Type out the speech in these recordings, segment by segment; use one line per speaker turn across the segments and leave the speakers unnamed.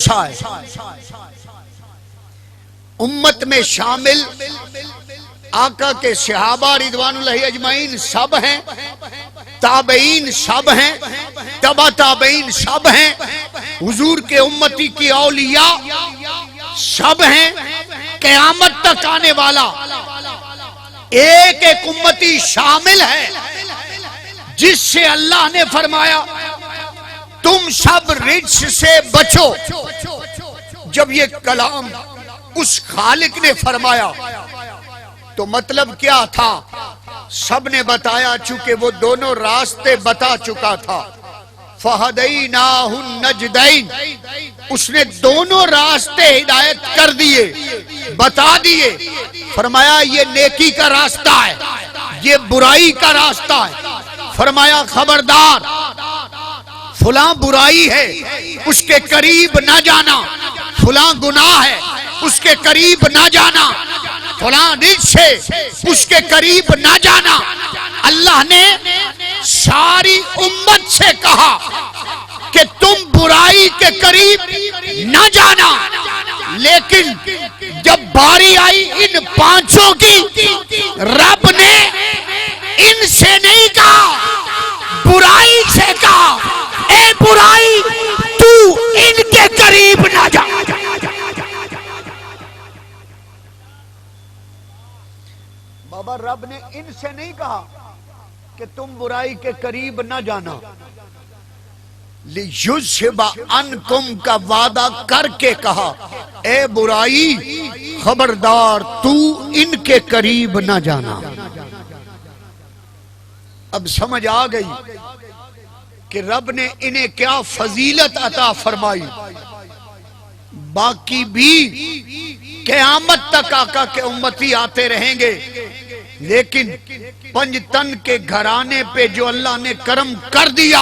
پوچھا ہے۔ امت میں شامل آقا کے صحابہ رضوان اللہ اجمعین سب ہیں، تابعین سب ہیں، تبع تابعین سب ہیں، حضور کے امتی کی اولیاء سب ہیں، قیامت تک آنے والا ایک ایک امتی شامل ہے جس سے اللہ نے فرمایا تم سب رجس سے بچو۔ جب یہ کلام اس خالق نے فرمایا تو مطلب کیا تھا؟ سب نے بتایا، چونکہ وہ دونوں راستے بتا چکا تھا۔ فَهَدَيْنَاهُ النَّجْدَيْنِ، اس نے دونوں راستے ہدایت کر دیے، بتا دیے۔ فرمایا یہ نیکی کا راستہ ہے، یہ برائی کا راستہ ہے۔ فرمایا خبردار، فلاں برائی ہے اس کے قریب نہ جانا، فلاں گناہ ہے اس کے قریب نہ جانا، فلاں رجس ہے اس کے قریب نہ جانا۔ اللہ نے ساری امت سے کہا کہ تم برائی کے قریب نہ جانا، لیکن جب باری آئی ان پانچوں کی، رب نے ان سے نہیں کہا، برائی سے کہا اے برائی تو ان کے قریب نہ جا۔ بابا رب نے ان سے نہیں کہا کہ تم برائی کے قریب نہ جانا، لِيُذْهِبَ عَنْكُمْ کا وعدہ کر کے کہا اے برائی خبردار تو ان کے قریب نہ جانا۔ اب سمجھ آ گئی کہ رب نے انہیں کیا فضیلت عطا فرمائی۔ باقی بھی قیامت تک آقا کے امتی آتے رہیں گے، لیکن پنجتن کے گھرانے پہ جو اللہ نے کرم کر دیا،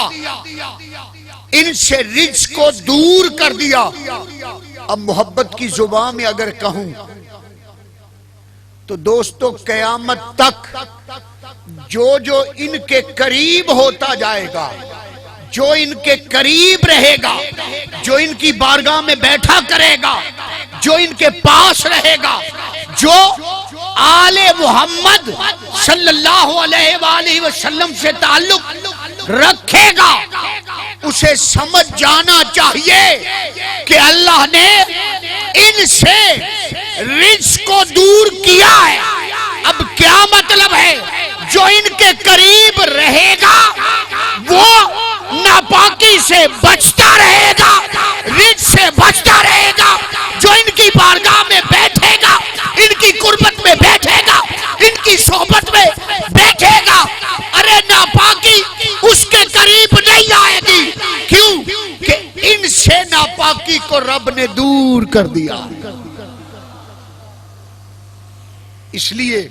ان سے رجس کو دور کر دیا۔ اب محبت کی زبان میں اگر کہوں تو دوستو قیامت تک جو ان کے قریب ہوتا جائے گا، جو ان کے قریب رہے گا، جو ان کی بارگاہ میں بیٹھا کرے گا، جو ان کے پاس رہے گا، جو آل محمد صلی اللہ علیہ وآلہ وسلم سے تعلق رکھے گا، اسے سمجھ جانا چاہیے کہ اللہ نے ان سے رجس کو دور کیا ہے۔ اب کیا مطلب ہے؟ جو ان کے قریب رہے گا وہ ناپاکی سے بچتا رہے گا، رجس سے بچتا رہے گا۔ جو ان کی بارگاہ میں بیٹھے گا، ان کی قربت میں بیٹھے گا، ان کی صحبت میں بیٹھے گا، ارے ناپاکی اس کے قریب نہیں آئے گی۔ کیوں کہ ان سے ناپاکی کو رب نے دور کر دیا۔ اس لیے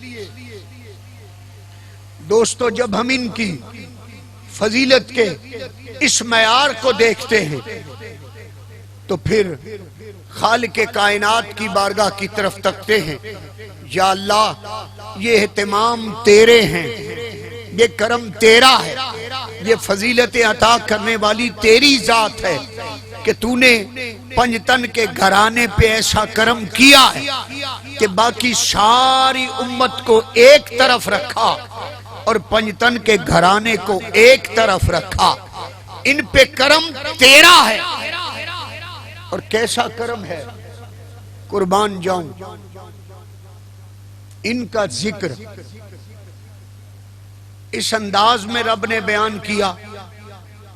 دوستو جب ہم ان کی فضیلت کے اس معیار کو دیکھتے ہیں تو پھر خالق کائنات کی بارگاہ کی طرف تکتے ہیں، یا اللہ یہ اہتمام تیرے ہیں، یہ کرم تیرا ہے، یہ فضیلت عطا کرنے والی تیری ذات ہے کہ تو نے پنجتن کے گھرانے پہ ایسا کرم کیا ہے کہ باقی ساری امت کو ایک طرف رکھا اور پنجتن کے گھرانے کو ایک طرف رکھا۔ ان پہ کرم تیرا ہے، اور کیسا کرم ہے قربان جاؤں۔ ان کا ذکر اس انداز میں رب نے بیان کیا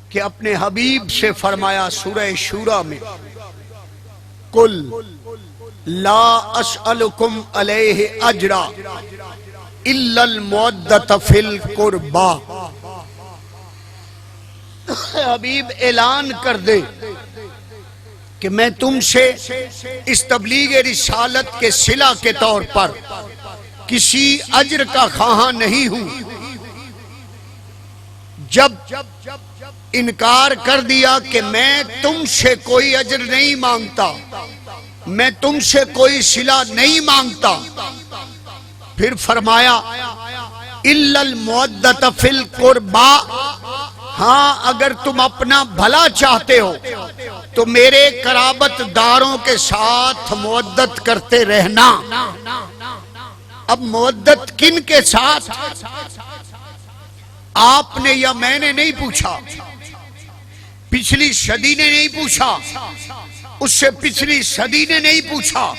کہ اپنے حبیب سے فرمایا سورہ شورى میں، قل لا اسألکم علیہ اجرا الا المودۃ فی القربى۔ حبیب اعلان کر دے کہ میں تم سے اس تبلیغ رسالت کے صلہ کے طور پر کسی اجر کا خواہاں نہیں ہوں۔ جب انکار کر دیا کہ میں تم سے کوئی اجر نہیں مانگتا، میں تم سے کوئی صلہ نہیں مانگتا، پھر فرمایا الا المودۃ فی القربى، ہاں اگر تم اپنا بھلا چاہتے ہو تو میرے قرابت داروں کے ساتھ مودت کرتے رہنا۔ اب مودت کن کے ساتھ؟ آپ نے یا میں نے نہیں پوچھا، پچھلی صدی نے نہیں پوچھا، اس سے پچھلی صدی نے نہیں پوچھا،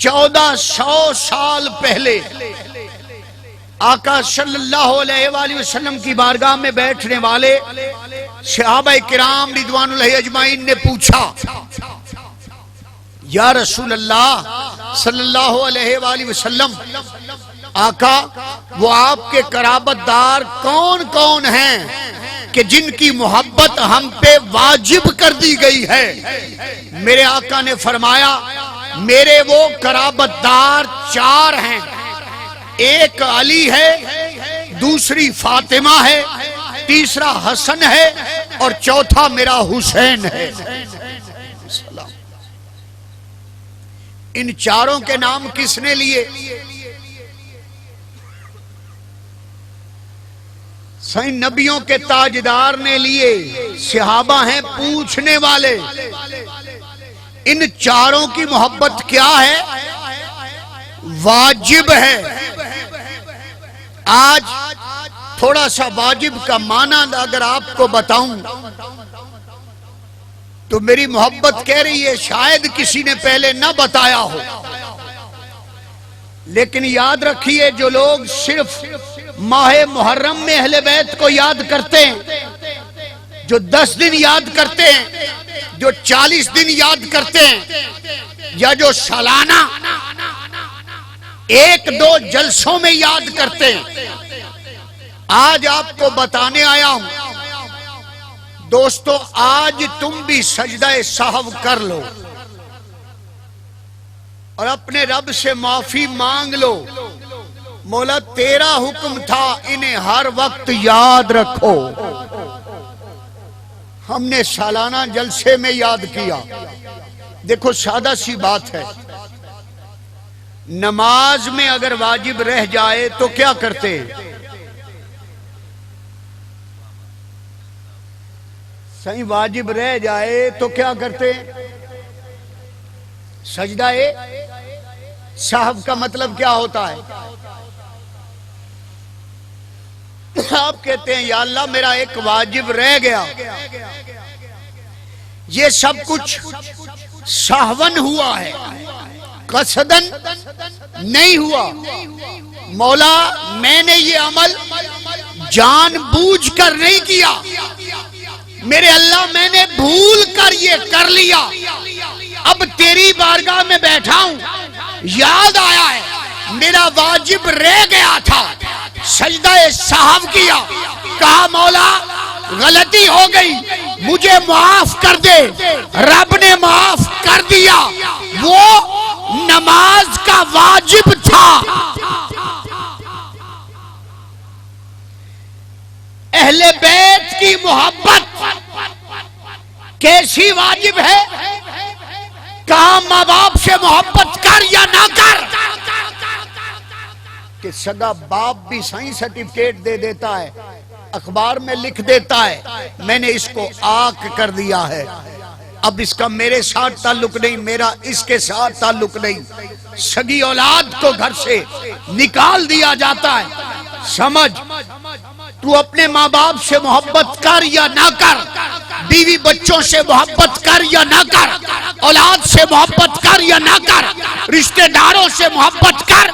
1400 سال پہلے آقا صلی اللہ علیہ وآلہ وسلم کی بارگاہ میں بیٹھنے والے صحابہ کرام رضوان اللہ اجمعین نے پوچھا، یا رسول اللہ صلی اللہ علیہ وآلہ وسلم، آقا وہ آپ کے قرابت دار کون کون ہیں کہ جن کی محبت ہم پہ واجب کر دی گئی ہے؟ میرے آقا نے فرمایا میرے وہ قرابت دار 4 ہیں، ایک علی ہے، دوسری فاطمہ ہے، تیسرا حسن ہے اور چوتھا میرا حسین ہے۔ ان 4 کے نام کس نے لیے؟ سائیں نبیوں کے تاجدار نے لیے، صحابہ ہیں پوچھنے والے۔ ان 4 کی محبت کیا ہے؟ واجب ہے۔ آج تھوڑا سا واجب کا معنی اگر آپ کو بتاؤں تو میری محبت کہہ رہی ہے شاید کسی نے پہلے نہ بتایا ہو، لیکن یاد رکھیے جو لوگ صرف ماہ محرم میں اہل بیت کو یاد کرتے ہیں، جو 10 دن یاد کرتے ہیں، جو 40 دن یاد کرتے ہیں، یا جو سالانہ 1-2 جلسوں میں یاد کرتے ہیں، آج آپ کو بتانے آیا ہوں دوستو، آج تم بھی سجدہ سہو کر لو اور اپنے رب سے معافی مانگ لو۔ مولا تیرا حکم تھا انہیں ہر وقت یاد رکھو، ہم نے سالانہ جلسے میں یاد کیا۔ دیکھو سادہ سی بات ہے، نماز میں اگر واجب رہ جائے تو کیا کرتے ہیں؟ صحیح واجب رہ جائے تو کیا کرتے ہیں؟ سجدہ سہو کا مطلب کیا ہوتا ہے؟ آپ کہتے ہیں یا اللہ میرا ایک واجب رہ گیا، یہ سب کچھ سہون ہوا ہے، قصدن نہیں ہوا۔ مولا میں نے یہ عمل جان بوجھ کر نہیں کیا، میرے اللہ میں نے بھول کر یہ کر لیا، اب تیری بارگاہ میں بیٹھا ہوں، یاد آیا ہے میرا واجب رہ گیا تھا، سجدہ سہو کیا، کہا مولا غلطی ہو گئی مجھے معاف کر دے، رب نے معاف کر دیا، وہ نماز کا واجب تھا۔ اہل بیت کی محبت کیسی واجب ہے؟ کہاں ماں باپ سے محبت کر یا نہ کر، کہ سگا باپ بھی سائیں سرٹیفکیٹ دے دیتا ہے، اخبار میں لکھ دیتا ہے میں نے اس کو آق کر دیا ہے، اب اس کا میرے ساتھ تعلق نہیں، میرا اس کے ساتھ تعلق نہیں، سگی اولاد کو گھر سے نکال دیا جاتا ہے۔ سمجھ، تو اپنے ماں باپ سے محبت کر یا نہ کر، بیوی بچوں سے محبت کر یا نہ کر، اولاد سے محبت کر یا نہ کر، رشتہ داروں سے محبت کر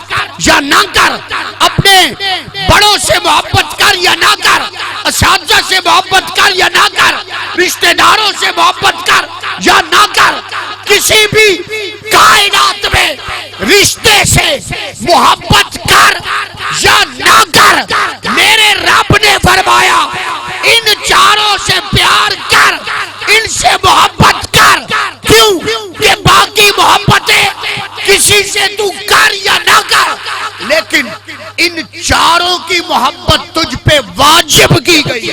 یا نہ کر، اپنے بڑوں سے محبت کر یا نہ کر، اساتذہ سے محبت کر یا نہ کر، رشتہ داروں سے محبت کر یا نہ کر، کسی بھی کائنات میں رشتے سے محبت کر یا نہ کر، میرے رب نے فرمایا ان 4 سے پیار کر، ان سے محبت کر، کیوں کہ باقی محبتیں کسی سے تو کر یا نہ کر، لیکن ان 4 کی محبت تجھ پہ واجب کی گئی۔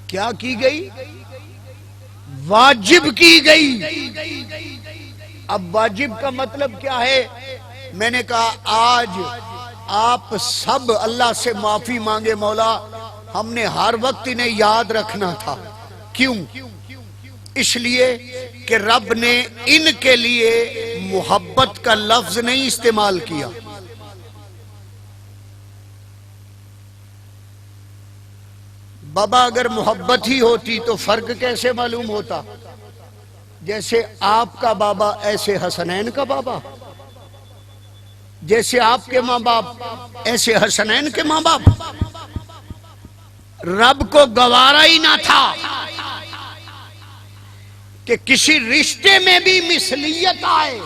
کیا کی گئی؟ واجب کی گئی۔ اب واجب کا مطلب کیا ہے؟ میں نے کہا آج آپ سب اللہ سے معافی مانگے، مولا ہم نے ہر وقت انہیں یاد رکھنا تھا۔ کیوں؟ اس لیے کہ رب نے ان کے لیے محبت کا لفظ نہیں استعمال کیا۔ بابا اگر محبت ہی ہوتی تو فرق کیسے معلوم ہوتا؟ جیسے آپ کا بابا ایسے حسنین کا بابا، جیسے آپ کے ماں باپ ایسے حسنین کے ماں باپ۔ رب کو گوارا ہی نہ تھا کہ کسی رشتے میں بھی مثلیت آئے۔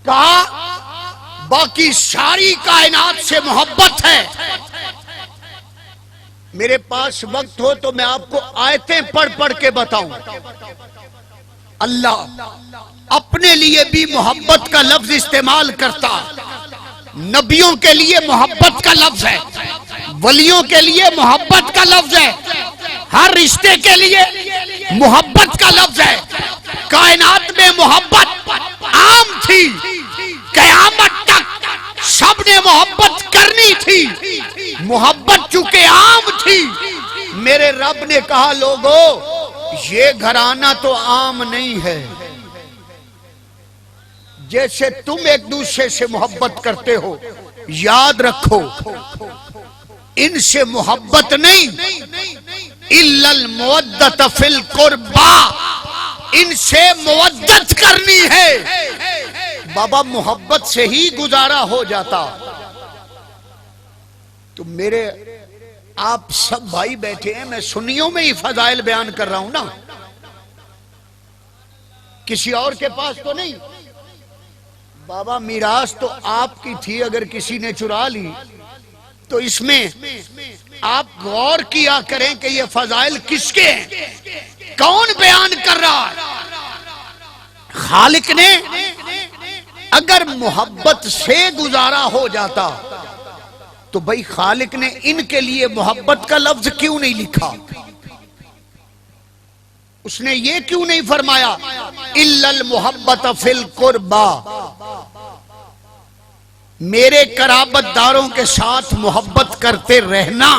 کہا باقی ساری کائنات سے محبت ہے۔ میرے پاس وقت ہو تو میں آپ کو آیتیں پڑھ پڑھ کے بتاؤں۔ اللہ اپنے لیے بھی محبت کا لفظ استعمال کرتا، نبیوں کے لیے محبت کا لفظ ہے، ولیوں کے لیے محبت کا لفظ ہے، ہر رشتے کے لیے محبت کا لفظ ہے۔ کائنات میں محبت عام تھی، قیامت تک سب نے محبت کرنی تھی۔ محبت چونکہ عام تھی، میرے رب نے کہا لوگو یہ گھرانہ تو عام نہیں ہے۔ جیسے تم ایک دوسرے سے محبت کرتے ہو، یاد رکھو ان سے محبت نہیں، الا المودۃ فی القربى، ان سے مودت کرنی ہے۔ بابا محبت سے ہی گزارا ہو جاتا۔ تو میرے آپ سب بھائی بیٹھے ہیں، میں سنیوں میں ہی فضائل بیان کر رہا ہوں نا، کسی اور کے پاس تو نہیں۔ بابا میراث تو آپ کی تھی، اگر کسی نے چرا لی تو اس میں آپ غور کیا کریں کہ یہ فضائل کس کے ہیں، کون بیان کر رہا ہے؟ خالق نے اگر محبت سے گزارا ہو جاتا تو بھائی خالق نے ان کے لیے محبت کا لفظ کیوں نہیں لکھا؟ اس نے یہ کیوں نہیں فرمایا الا المحبت فی القربى، میرے قرابت داروں کے ساتھ محبت کرتے رہنا؟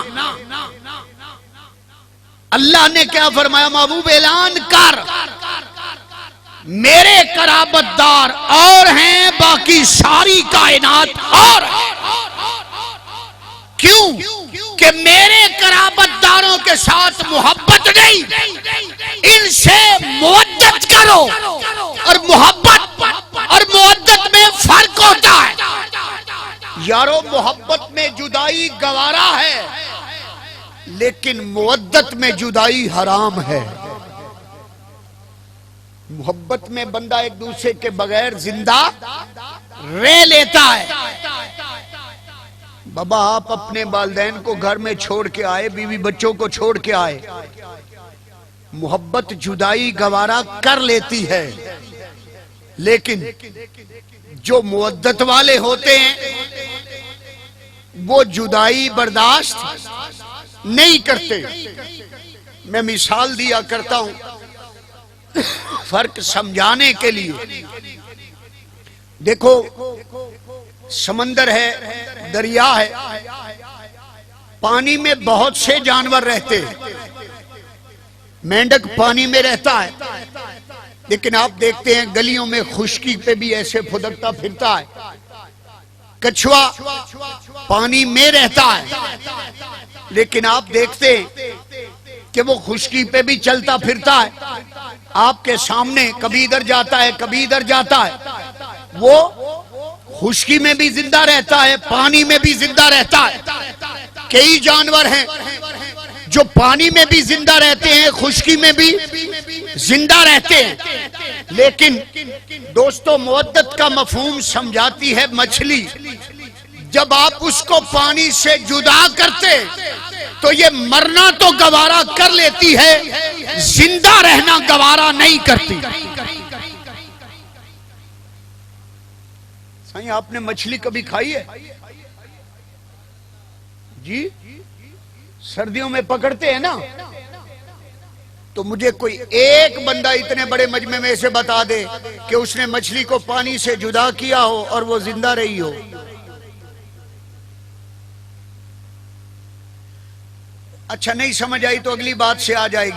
اللہ نے کیا فرمایا؟ محبوب اعلان کر، میرے قرابت دار اور ہیں، باقی ساری کائنات اور ہے۔ کیوں کہ میرے قرابت داروں کے ساتھ محبت نہیں، ان سے مودت کرو۔ اور محبت اور مودت میں فرق ہوتا ہے۔ یارو محبت میں جدائی گوارا ہے، لیکن مودت میں جدائی حرام ہے۔ محبت میں بندہ ایک دوسرے کے بغیر زندہ رہ لیتا ہے۔ بابا آپ اپنے والدین کو گھر میں چھوڑ کے آئے، بیوی بچوں کو چھوڑ کے آئے، محبت جدائی گوارا کر لیتی ہے، لیکن جو مودت والے ہوتے ہیں وہ جدائی برداشت نہیں کرتے۔ میں مثال دیا کرتا ہوں فرق سمجھانے کے لیے۔ دیکھو سمندر ہے، دریا ہے، پانی میں بہت سے جانور رہتے ہیں۔ مینڈک پانی میں رہتا ہے، لیکن آپ دیکھتے ہیں گلیوں میں خشکی پہ بھی ایسے پھدکتا پھرتا ہے۔ کچھوا پانی میں رہتا ہے، لیکن آپ دیکھتے ہیں کہ وہ خشکی پہ بھی چلتا پھرتا ہے، آپ کے سامنے کبھی ادھر جاتا ہے کبھی ادھر جاتا ہے۔ وہ خشکی میں بھی زندہ رہتا ہے، پانی میں بھی زندہ رہتا ہے۔ کئی جانور ہیں جو پانی میں بھی زندہ رہتے ہیں، خشکی میں بھی زندہ رہتے ہیں۔ لیکن دوستو مودت کا مفہوم سمجھاتی ہے مچھلی۔ جب آپ اس کو پانی سے جدا کرتے تو یہ مرنا تو گوارا کر لیتی ہے، زندہ رہنا گوارا نہیں کرتی۔ سائیں آپ نے مچھلی کبھی کھائی ہے؟ جی سردیوں میں پکڑتے ہیں نا، تو مجھے کوئی ایک بندہ اتنے بڑے مجمع میں سے بتا دے کہ اس نے مچھلی کو پانی سے جدا کیا ہو اور وہ زندہ رہی ہو۔ اچھا نہیں سمجھ آئی تو اگلی بات سے آ جائے گی.